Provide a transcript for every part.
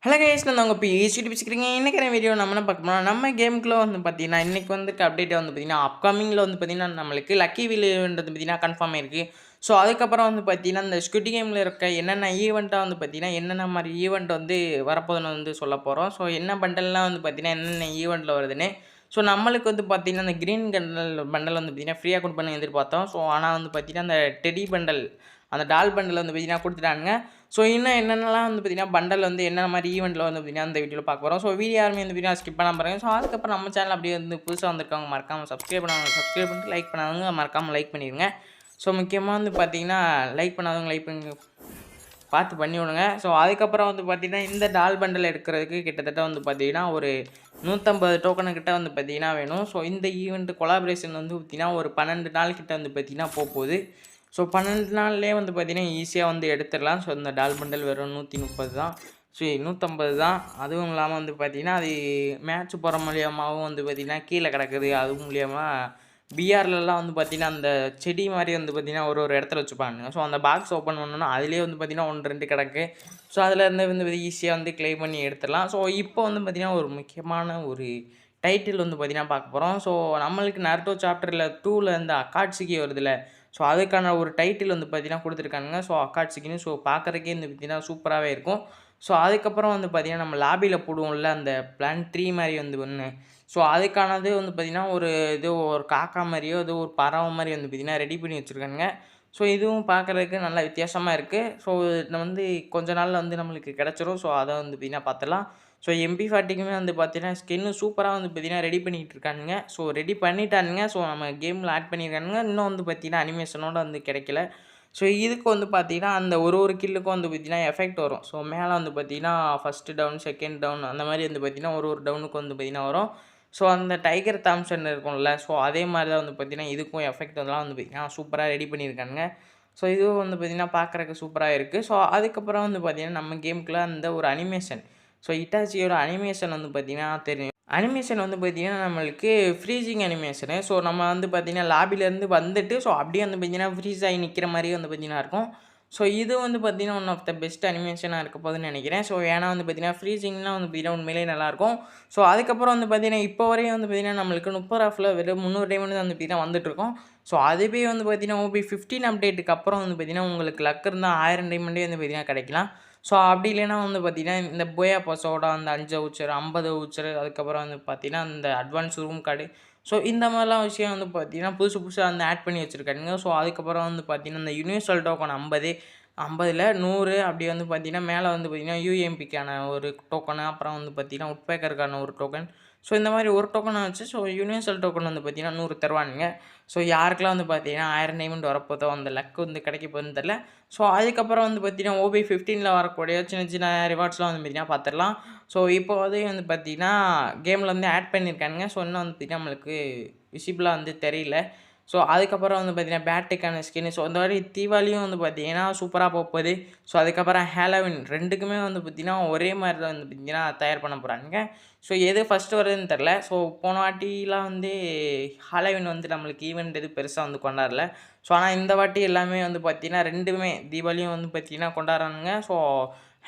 Hello guys நான் உங்கள் பேசிட்டு பேசிக்கிறீங்க இன்றைக்கான வீடியோ நம்ம என்ன பார்க்க போனால் நம்ம கேமுக்குள்ளே வந்து பார்த்தீங்கன்னா இன்றைக்கி வந்துட்டு அப்டேட் வந்து பார்த்தீங்கன்னா அப்கமிங்கில் வந்து பார்த்தீங்கன்னா நம்மளுக்கு லக்கி வில்லுன்றது பார்த்தீங்கன்னா கன்ஃபார்ம் இருக்குது. ஸோ அதுக்கப்புறம் வந்து பார்த்தீங்கன்னா இந்த ஸ்குட் கேமில் இருக்க என்னென்ன ஈவெண்ட்டாக வந்து பார்த்தீங்கன்னா என்னென்ன மாதிரி ஈவெண்ட் வந்து வரப்போதுன்னு வந்து சொல்ல போகிறோம். ஸோ என்ன பண்டல்லாம் வந்து பார்த்தீங்கன்னா என்னென்ன ஈவெண்ட்டில் வருதுன்னு. ஸோ நம்மளுக்கு வந்து பார்த்தீங்கன்னா அந்த க்ரீன் பண்டல் வந்து பார்த்தீங்கன்னா ஃப்ரீயாக கொடுப்பான்னு எதிர்பார்த்தோம். ஸோ ஆனால் வந்து பார்த்தீங்கன்னா அந்த டெடி பண்டல் அந்த டால் பண்டல் வந்து பார்த்தீங்கன்னா கொடுத்துட்டாங்க. ஸோ இன்னும் என்னென்னலாம் வந்து பார்த்தீங்கன்னா பண்டல் வந்து என்ன மாதிரி ஈவெண்ட்டில் வந்து பார்த்தீங்கன்னா அந்த வீடியோவில் பார்க்க போகிறோம். ஸோ வீடியோ யாருமே வந்து பார்த்தீங்கன்னா ஸ்கிப் பண்ணாமல் பாருங்க. ஸோ அதுக்கப்புறம் நம்ம சேனல் அப்படியே வந்து புதுசாக வந்திருக்காங்க மறக்காமல் சப்ஸ்கிரைப் பண்ணிட்டு லைக் பண்ணாதவங்க மறக்காமல் லைக் பண்ணிடுங்க. ஸோ முக்கியமாக வந்து பார்த்தீங்கன்னா லைக் பண்ணாதவங்க லைக் பண்ணி பார்த்து பண்ணி விடுங்க. ஸோ அதுக்கப்புறம் வந்து பார்த்தீங்கன்னா இந்த டால் பண்டல் எடுக்கிறதுக்கு கிட்டத்தட்ட வந்து பார்த்தீங்கன்னா ஒரு 150 டோக்கனு கிட்ட வந்து பார்த்தீங்கன்னா வேணும். ஸோ இந்த ஈவெண்ட் கொலாபரேஷன் வந்து பார்த்தீங்கன்னா ஒரு 12 நாள் கிட்ட வந்து பார்த்தீங்கன்னா போகுது. ஸோ 12 நாள்லேயே வந்து பார்த்தீங்கன்னா ஈஸியாக வந்து எடுத்துடலாம். ஸோ இந்த டால் பண்டல் வெறும் 130 தான். ஸோ 150 தான். அதுவும் இல்லாமல் வந்து பார்த்தீங்கன்னா அது மேட்ச் போகிற மூலியமாகவும் வந்து பார்த்தீங்கன்னா கீழே கிடக்குது. அது மூலியமாக பிஆர்லலாம் வந்து பார்த்தீங்கன்னா அந்த செடி மாதிரி வந்து பார்த்தீங்கன்னா ஒரு ஒரு இடத்துல வச்சுப்பாங்க. ஸோ அந்த பாக்ஸ் ஓப்பன் பண்ணோன்னா அதிலேயே வந்து பார்த்தீங்கன்னா 1, 2 கிடக்கு. ஸோ அதிலேருந்து வந்து ஈஸியாக வந்து கிளைம் பண்ணி எடுத்துடலாம். ஸோ இப்போ வந்து பார்த்தீங்கன்னா ஒரு முக்கியமான ஒரு டைட்டில் வந்து பார்த்தீங்கன்னா பார்க்க போகிறோம். ஸோ நம்மளுக்கு நருட்டோ சாப்டரில் 2ல் இந்த அக்காட்சிக்கு வருதுல்ல. ஸோ அதுக்கான ஒரு டைட்டில் வந்து பார்த்தீங்கன்னா கொடுத்துருக்கானுங்க. ஸோ அக்காட்சிக்குன்னு ஸோ பார்க்குறக்கே வந்து பார்த்தீங்கன்னா சூப்பராகவே இருக்கும். ஸோ அதுக்கப்புறம் வந்து பார்த்தீங்கன்னா நம்ம லாபியில் போடுவோம்ல அந்த பிளான் 3 மாதிரி வந்து ஒன்று. ஸோ அதுக்கானது வந்து பார்த்திங்கன்னா ஒரு காக்கா மாதிரியோ ஏதோ ஒரு பறவை மாதிரி வந்து பார்த்திங்கன்னா ரெடி பண்ணி வச்சுருக்கானுங்க. ஸோ இதுவும் பார்க்குறதுக்கு நல்லா வித்தியாசமாக இருக்குது. ஸோ இது வந்து கொஞ்ச நாளில் வந்து நம்மளுக்கு கிடச்சிரும். ஸோ அதை வந்து பார்த்திங்கன்னா பார்த்துடலாம். ஸோ MP40க்குமே வந்து பார்த்திங்கன்னா ஸ்கின்னு சூப்பராக வந்து பார்த்திங்கன்னா ரெடி பண்ணிகிட்டு இருக்கானுங்க. So ready பண்ணிட்டானுங்க. ஸோ நம்ம கேமில் ஆட் பண்ணியிருக்கானுங்க. இன்னும் வந்து பார்த்திங்கன்னா அனிமேஷனோட வந்து கிடைக்கல. ஸோ இதுக்கு வந்து பார்த்திங்கன்னா அந்த ஒரு கில்லுக்கும் வந்து பார்த்திங்கன்னா எஃபெக்ட் வரும். ஸோ மேலே வந்து பார்த்திங்கன்னா ஃபஸ்ட்டு டவுன், செகண்ட் டவுன் அந்த மாதிரி வந்து பார்த்திங்கன்னா ஒரு டவுனுக்கு வந்து பார்த்திங்கன்னா வரும். ஸோ அந்த டைகர் தாம்சன் இருக்கும்ல. ஸோ அதே மாதிரி தான் வந்து பார்த்திங்கன்னா இதுக்கும் எஃபெக்ட் அதெல்லாம் வந்து பார்த்திங்கன்னா சூப்பராக ரெடி பண்ணியிருக்கானுங்க. ஸோ இதுவும் வந்து பார்த்திங்கன்னா பார்க்குறக்கு சூப்பராக இருக்குது. ஸோ அதுக்கப்புறம் வந்து பார்த்திங்கன்னா நம்ம கேமுக்குள்ள அந்த ஒரு அனிமேஷன். ஸோ இட்டாச்சியோட அனிமேஷன் வந்து பார்த்திங்கன்னா தெரியும். அனிமேஷன் வந்து பார்த்திங்கன்னா நம்மளுக்கு ஃப்ரீசிங் அனிமேஷனு. ஸோ நம்ம வந்து பார்த்திங்கன்னா லாபிலேருந்து வந்துட்டு ஸோ அப்படியே வந்து பார்த்திங்கன்னா ஃப்ரீஸ் ஆகி நிற்கிற மாதிரியே வந்து பார்த்திங்கன்னா இருக்கும். ஸோ இது வந்து பார்த்திங்கன்னா ஒன் ஆஃப் த பெஸ்ட் அனிமேஷனாக இருக்க போகுதுன்னு நினைக்கிறேன். ஸோ ஏன்னா வந்து பார்த்திங்கன்னா ஃப்ரீசிங்லாம் வந்து பார்த்திங்கன்னா உண்மையிலேயே நல்லாயிருக்கும். ஸோ அதுக்கப்புறம் வந்து பார்த்திங்கன்னா இப்போ வரையும் வந்து பார்த்திங்கன்னா நம்மளுக்கு 30 ஆஃபில் வெறும் 300 டைமண்ட் தான் வந்து பார்த்திங்கன்னா வந்துட்டுருக்கும். ஸோ அதுவே வந்து பார்த்திங்கன்னா OP15 அப்டேட்டுக்கு அப்புறம் வந்து பார்த்திங்கன்னா உங்களுக்கு லக் இருந்தால் 1000 டைமண்டே வந்து பார்த்திங்கன்னா கிடைக்கலாம். ஸோ அப்படி இல்லைன்னா வந்து பார்த்திங்கன்னா இந்த போயா பாஸோட அந்த 5 வவுச்சர் 50 வவுச்சர் அதுக்கப்புறம் வந்து பார்த்திங்கன்னா அந்த அட்வான்ஸ் ரூம் கார்டு. ஸோ இந்த மாதிரிலாம் விஷயம் வந்து பார்த்திங்கன்னா புதுசு புதுசாக வந்து ஆட் பண்ணி வச்சுருக்கானுங்க. ஸோ அதுக்கப்புறம் வந்து பார்த்திங்கன்னா இந்த யூனிவர்சல் டோக்கன் 50ல் 100 அப்படி வந்து பார்த்திங்கன்னா மேலே வந்து பார்த்திங்கன்னா UMPக்கான ஒரு டோக்கனு அப்புறம் வந்து பார்த்திங்கன்னா உட்பேக்கருக்கான ஒரு டோக்கன். ஸோ இந்த மாதிரி ஒரு டோக்கனை வச்சு ஸோ யூனிவர்சல் டோக்கன் வந்து பார்த்திங்கன்னா 100 தருவானுங்க. ஸோ யாருக்கெல்லாம் வந்து பார்த்திங்கன்னா 1000 டைமண்ட் வரப்போதோ அந்த லக் வந்து கிடைக்க போகுதுன்னு தெரில. ஸோ அதுக்கப்புறம் வந்து பார்த்திங்கன்னா OP15ல் வரக்கூடிய சின்ன சின்ன ரிவார்ட்ஸ்லாம் வந்து பார்த்திங்கன்னா பார்த்துடலாம். ஸோ இப்போ வந்து பார்த்திங்கன்னா கேமில் வந்து ஆட் பண்ணியிருக்கானுங்க. ஸோ இன்னும் வந்து பார்த்திங்கன்னா நம்மளுக்கு விசிபிளாக வந்து தெரியல. ஸோ அதுக்கப்புறம் வந்து பார்த்திங்கன்னா பேட்டுக்கான ஸ்கின்னு. ஸோ இந்த மாதிரி தீபாவளியும் வந்து பார்த்திங்கன்னா சூப்பராக போகுது. ஸோ அதுக்கப்புறம் ஹாலோவின் 2க்குமே வந்து பார்த்திங்கன்னா ஒரே மாதிரி தான் வந்து பார்த்திங்கன்னா தயார் பண்ண போகிறாங்க. ஸோ எது ஃபஸ்ட்டு வருதுன்னு தெரில. ஸோ போன வாட்டிலாம் வந்து ஹாலோவின் வந்து நம்மளுக்கு ஈவெண்ட் எதுவும் பெருசாக வந்து கொண்டாடல. ஸோ ஆனால் இந்த வாட்டி எல்லாமே வந்து பார்த்திங்கன்னா 2மே தீபாவளியும் வந்து பார்த்திங்கன்னா கொண்டாடுறானுங்க. ஸோ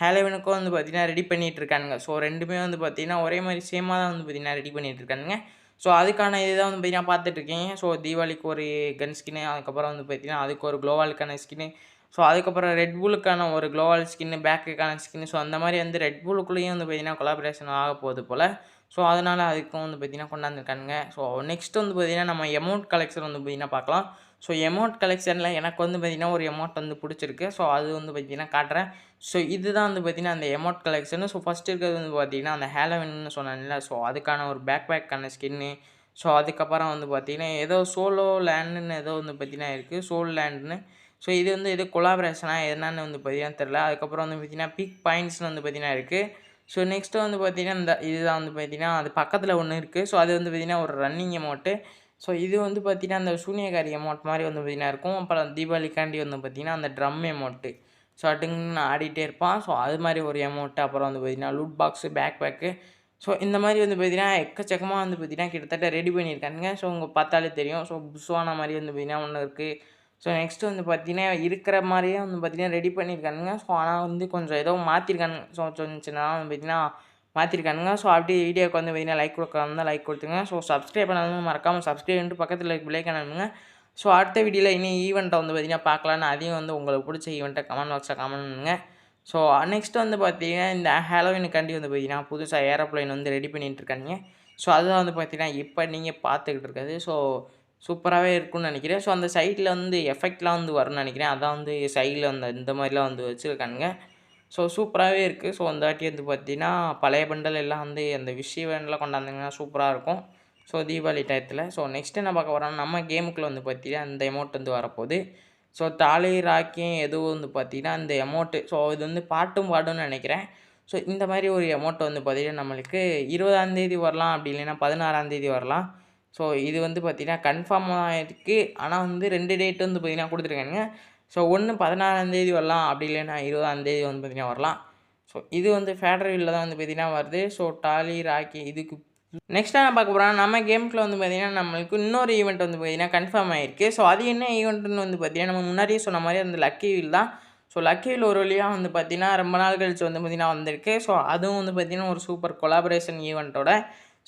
ஹாலோவினுக்கும் வந்து பார்த்திங்கன்னா ரெடி பண்ணிகிட்டு இருக்கானுங்க. ஸோ 2மே வந்து பார்த்திங்கன்னா ஒரே மாதிரி சேமாக தான் வந்து பார்த்திங்கன்னா ரெடி பண்ணிகிட்டு இருக்கானுங்க. ஸோ அதுக்கான இதுதான் வந்து பார்த்திங்கன்னா பார்த்துட்ருக்கீங்க. ஸோ தீபாவளிக்கு ஒரு கன் ஸ்கின்னு, அதுக்கப்புறம் வந்து பார்த்திங்கன்னா அதுக்கு ஒரு க்ளோவாலுக்கான ஸ்கின்னு. ஸோ அதுக்கப்புறம் ரெட் புல்லுக்கான ஒரு க்ளோவால் ஸ்கின்னு, பேக்குக்கான ஸ்கின்னு. ஸோ அந்த மாதிரி வந்து ரெட் புல்லுக்குள்ளேயும் வந்து பார்த்திங்கன்னா கொலாபரேஷன் ஆக போகுது போல். ஸோ அதனால் அதுக்கும் வந்து பார்த்திங்கன்னா கொண்டாந்துருக்கானுங்க. ஸோ நெக்ஸ்ட் வந்து பார்த்திங்கன்னா நம்ம எமௌண்ட் கலெக்ஷன் வந்து பார்த்திங்கன்னா பார்க்கலாம். ஸோ எமௌண்ட் கலெக்ஷனில் எனக்கு வந்து பார்த்திங்கன்னா ஒரு எமௌண்ட் வந்து பிடிச்சிருக்கு. ஸோ அது வந்து பார்த்திங்கன்னா காட்டுறேன். ஸோ இதுதான் வந்து பார்த்திங்கன்னா அந்த எமௌண்ட் கலெக்ஷனு. ஸோ ஃபஸ்ட்டு இருக்கிறது வந்து பார்த்திங்கன்னா அந்த ஹாலோவின்னு சொன்னேன்ல. ஸோ அதுக்கான ஒரு பேக்கான ஸ்கின்னு. ஸோ அதுக்கப்புறம் வந்து பார்த்திங்கன்னா ஏதோ சோலோ லேண்டுன்னு ஏதோ வந்து பார்த்திங்கன்னா இருக்குது. சோல் லேண்டுன்னு. ஸோ இது வந்து எதோ கொலாபரேஷனாக என்னன்னு வந்து பார்த்திங்கன்னா தெரில. அதுக்கப்புறம் வந்து பார்த்திங்கன்னா பிக் பாயிண்ட்ஸ்னு வந்து பார்த்திங்கன்னா இருக்குது. ஸோ நெக்ஸ்ட்டு வந்து பார்த்திங்கன்னா இந்த இதுதான் வந்து பார்த்திங்கன்னா அது பக்கத்தில் ஒன்று இருக்குது. ஸோ அது வந்து பார்த்திங்கன்னா ஒரு ரன்னிங் அமௌண்ட்டு. ஸோ இது வந்து பார்த்திங்கன்னா அந்த சூனியக்காரி அமௌண்ட் மாதிரி வந்து பார்த்திங்கன்னா இருக்கும். அப்புறம் தீபாவளிக்காண்டி வந்து பார்த்திங்கன்னா அந்த ட்ரம் அமௌண்ட்டு. ஸோ அட்டுங்கன்னு ஆடிட்டே இருப்பான். ஸோ அது மாதிரி ஒரு அமௌண்ட்டு. அப்புறம் வந்து பார்த்திங்கன்னா லூட் பாக்ஸு, பேக்கு. ஸோ இந்த மாதிரி வந்து பார்த்திங்கன்னா எக்கச்சக்கமாக வந்து பார்த்திங்கன்னா கிட்டத்தட்ட ரெடி பண்ணியிருக்கானுங்க. ஸோ உங்க பார்த்தாலே தெரியும். ஸோ புஸ்வானா மாதிரி வந்து பார்த்திங்கன்னா ஒன்று இருக்குது. ஸோ நெக்ஸ்ட்டு வந்து பார்த்தீங்கன்னா இருக்கிற மாதிரியே வந்து பார்த்தீங்கன்னா ரெடி பண்ணியிருக்கானுங்க. ஸோ ஆனால் வந்து கொஞ்சம் ஏதோ மாற்றிருக்கானுங்க. ஸோ சின்னதாக வந்து பார்த்தீங்கன்னா மாற்றிருக்கானுங்க. ஸோ அப்படியே வீடியோக்கு வந்து பார்த்தீங்கன்னா லைக் கொடுக்குறாங்க லைக் கொடுத்துங்க. ஸோ சப்ஸ்கிரைப் பண்ணாலும் மறக்காமல் சப்ஸ்கிரைப் பண்ணிட்டு பக்கத்தில் இருக்க பெல் ஐகான் அழுத்துங்க. ஸோ அடுத்த வீடியோவில் இனி ஈவெண்ட்டை வந்து பார்த்தீங்கன்னா பார்க்கலான்னு அதையும் வந்து உங்களுக்கு பிடிச்ச ஈவெண்ட்டை கமெண்ட் பாக்ஸில் கமெண்ட் பண்ணுங்க. ஸோ நெக்ஸ்ட் வந்து பார்த்தீங்கன்னா இந்த ஹாலோவினுக்காண்டி வந்து பார்த்தீங்கன்னா புதுசாக ஏரோப்ளைன் வந்து ரெடி பண்ணிட்டு இருக்கானுங்க. ஸோ அதுதான் வந்து பார்த்தீங்கன்னா இப்போ நீங்கள் பார்த்துக்கிட்டு இருக்காது. ஸோ சூப்பராகவே இருக்கும்னு நினைக்கிறேன். ஸோ அந்த சைடில் வந்து எஃபெக்ட்லாம் வந்து வரும்னு நினைக்கிறேன். அதான் வந்து சைடில் அந்த இந்த மாதிரிலாம் வந்து வச்சுருக்கானுங்க. ஸோ சூப்பராகவே இருக்குது. ஸோ இந்த வாட்டி வந்து பார்த்தீங்கன்னா பழைய பண்டல் எல்லாம் வந்து அந்த விஷ் ஈவெண்ட்லாம் கொண்டாந்தாங்கன்னா சூப்பராக இருக்கும். ஸோ தீபாவளி டயத்தில். ஸோ நெக்ஸ்ட் என்ன பார்க்க போகிறோம்னா நம்ம கேமுக்குள்ளே வந்து பார்த்தீங்கன்னா இந்த எமௌண்ட் வந்து வரப்போகுது. ஸோ தாலி ராக்கி எதுவும் வந்து பார்த்தீங்கன்னா இந்த எமௌண்ட்டு ஸோ இது வந்து பாட்டும் பாடும்னு நினைக்கிறேன். ஸோ இந்த மாதிரி ஒரு எமௌண்ட் வந்து பார்த்தீங்கன்னா நம்மளுக்கு 20ஆந்தேதி வரலாம், அப்படி இல்லைன்னா 16ஆந்தேதி வரலாம். ஸோ இது வந்து பார்த்தீங்கன்னா கன்ஃபார்ம் ஆகிருக்கு. ஆனால் வந்து 2 டேட் வந்து பார்த்தீங்கன்னா கொடுத்துருக்கானுங்க. ஸோ ஒன்று 16ஆந்தேதி வரலாம், அப்படி இல்லைன்னா 20ஆந்தேதி வந்து பார்த்தீங்கன்னா வரலாம். ஸோ இது வந்து ஃபேடரவில்ல தான் வந்து பார்த்தீங்கன்னா வருது. ஸோ டாலி ராக்கி இதுக்கு நெக்ஸ்ட் என்ன பார்க்க போகிறோம் நம்ம கேமுக்குள்ள வந்து பார்த்தீங்கன்னா நம்மளுக்கு இன்னொரு ஈவெண்ட் வந்து பார்த்தீங்கன்னா கன்ஃபார்ம் ஆகிருக்கு. ஸோ அது என்ன ஈவெண்ட்டுன்னு வந்து பார்த்தீங்கன்னா நம்ம முன்னாடியே சொன்ன மாதிரி அந்த லக்கி வீல் தான். ஸோ லக்கி வீல் ஒரு வழியாக வந்து பார்த்தீங்கன்னா ரொம்ப நாள் கழிச்சு வந்து பார்த்தீங்கன்னா வந்திருக்கு. ஸோ அதுவும் வந்து பார்த்தீங்கன்னா ஒரு சூப்பர் கொலாபரேஷன் ஈவெண்ட்டோட.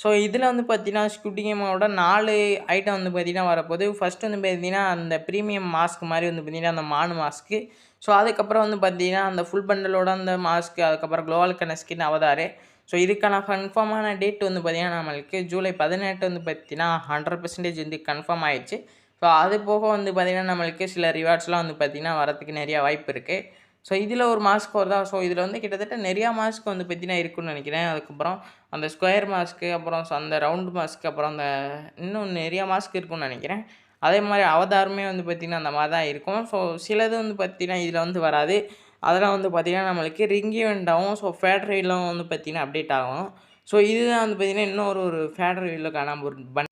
ஸோ இதில் வந்து பார்த்தீங்கன்னா ஸ்குட் கேமோட 4 ஐட்டம் வந்து பார்த்தீங்கன்னா வரப்போகுது. ஃபஸ்ட்டு வந்து பார்த்தீங்கன்னா அந்த ப்ரீமியம் மாஸ்க் மாதிரி வந்து பார்த்தீங்கன்னா அந்த மானு மாஸ்க்கு. ஸோ அதுக்கப்புறம் வந்து பார்த்தீங்கன்னா அந்த ஃபுல் பண்டலோட அந்த மாஸ்க்கு, அதுக்கப்புறம் குளோவாலுக்கான ஸ்கின் அவதார். ஸோ இதுக்கான கன்ஃபார்மான டேட் வந்து பார்த்தீங்கன்னா நம்மளுக்கு ஜூலை 18 வந்து பார்த்தீங்கன்னா 100% வந்து கன்ஃபார்ம் ஆயிடுச்சு. ஸோ அது போக வந்து பார்த்தீங்கன்னா நம்மளுக்கு சில ரிவார்ட்ஸ்லாம் வந்து பார்த்தீங்கன்னா வரத்துக்கு நிறையா வாய்ப்பு இருக்குது. ஸோ இதில் ஒரு மாஸ்க் வருதா. ஸோ இதில் வந்து கிட்டத்தட்ட நிறையா மாஸ்க் வந்து பார்த்தீங்கன்னா இருக்குன்னு நினைக்கிறேன். அதுக்கப்புறம் அந்த ஸ்கொயர் மாஸ்க்கு, அப்புறம் அந்த ரவுண்டு மாஸ்க்கு, அப்புறம் அந்த இன்னும் நிறையா மாஸ்க் இருக்குன்னு நினைக்கிறேன். அதே மாதிரி அவதாருமே வந்து பார்த்திங்கன்னா அந்த மாதிரி தான் இருக்கும். ஸோ சிலது வந்து பார்த்திங்கன்னா இதில் வந்து வராது. அதெல்லாம் வந்து பார்த்திங்கன்னா நம்மளுக்கு ரிங் ஈவெண்ட் ஆகும். ஸோ ஃபேடரேலாம் வந்து பார்த்திங்கன்னா அப்டேட் ஆகும். ஸோ இதுதான் வந்து பார்த்திங்கன்னா இன்னொரு ஒரு ஃபேடரேல காணாம ஒரு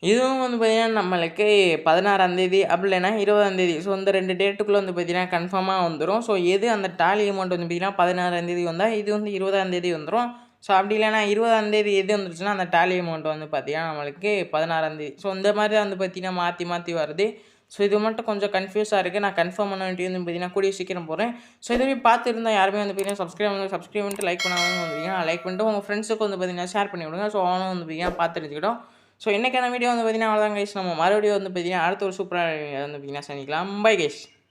இதுவும் வந்து பார்த்திங்கன்னா நம்மளுக்கு 16ஆந்தேதி அப்படி இல்லைன்னா 20ஆந்தேதி. ஸோ இந்த 2 டேட்டுக்குள்ளே வந்து பார்த்திங்கன்னா கன்ஃபார்மாக வந்துடும். ஸோ எது அந்த டாலி அமௌண்ட் வந்து பார்த்திங்கன்னா 16ஆந்தேதி வந்தால் இது வந்து 20ஆந்தேதி வந்துடும். ஸோ அப்படி இல்லைன்னா 20ஆந்தேதி எது வந்துருச்சுன்னா அந்த டாலி அமௌண்ட் வந்து பார்த்திங்கன்னா நம்மளுக்கு 16ஆந்தேதி. ஸோ இந்த மாதிரி தான் வந்து பார்த்திங்கன்னா மாற்றி மாற்றி வருது. ஸோ இது மட்டும் கொஞ்சம் கன்ஃபியூஸாக இருக்குது. நான் கன்ஃபார்ம் பண்ண வேண்டியது வந்து பார்த்திங்கன்னா கூடிய சீக்கிரம் போகிறேன். ஸோ இதுவே பார்த்துருந்தா யாருமே வந்து பார்த்திங்கன்னா சப்ஸ்கிரைப் பண்ணிட்டு லைக் பண்ணாமல் வந்து பார்த்திங்கன்னா லைக் பண்ணிட்டு உங்கள் ஃப்ரெண்ட்ஸுக்கு வந்து பார்த்திங்கன்னா ஷேர் பண்ணி விடுங்க. ஸோ அவனும் வந்து பார்த்திங்கன்னா பார்த்து தெரிஞ்சுக்கிட்டோம். ஸோ இன்றைக்கான வீடியோ வந்து பார்த்திங்கன்னா அவ்வளோதான் கைஸ். நம்ம மறுபடியும் வந்து பார்த்திங்கன்னா அடுத்த ஒரு சூப்பரான வந்து பார்த்திங்கன்னா சந்திக்கலாம். Bye guys.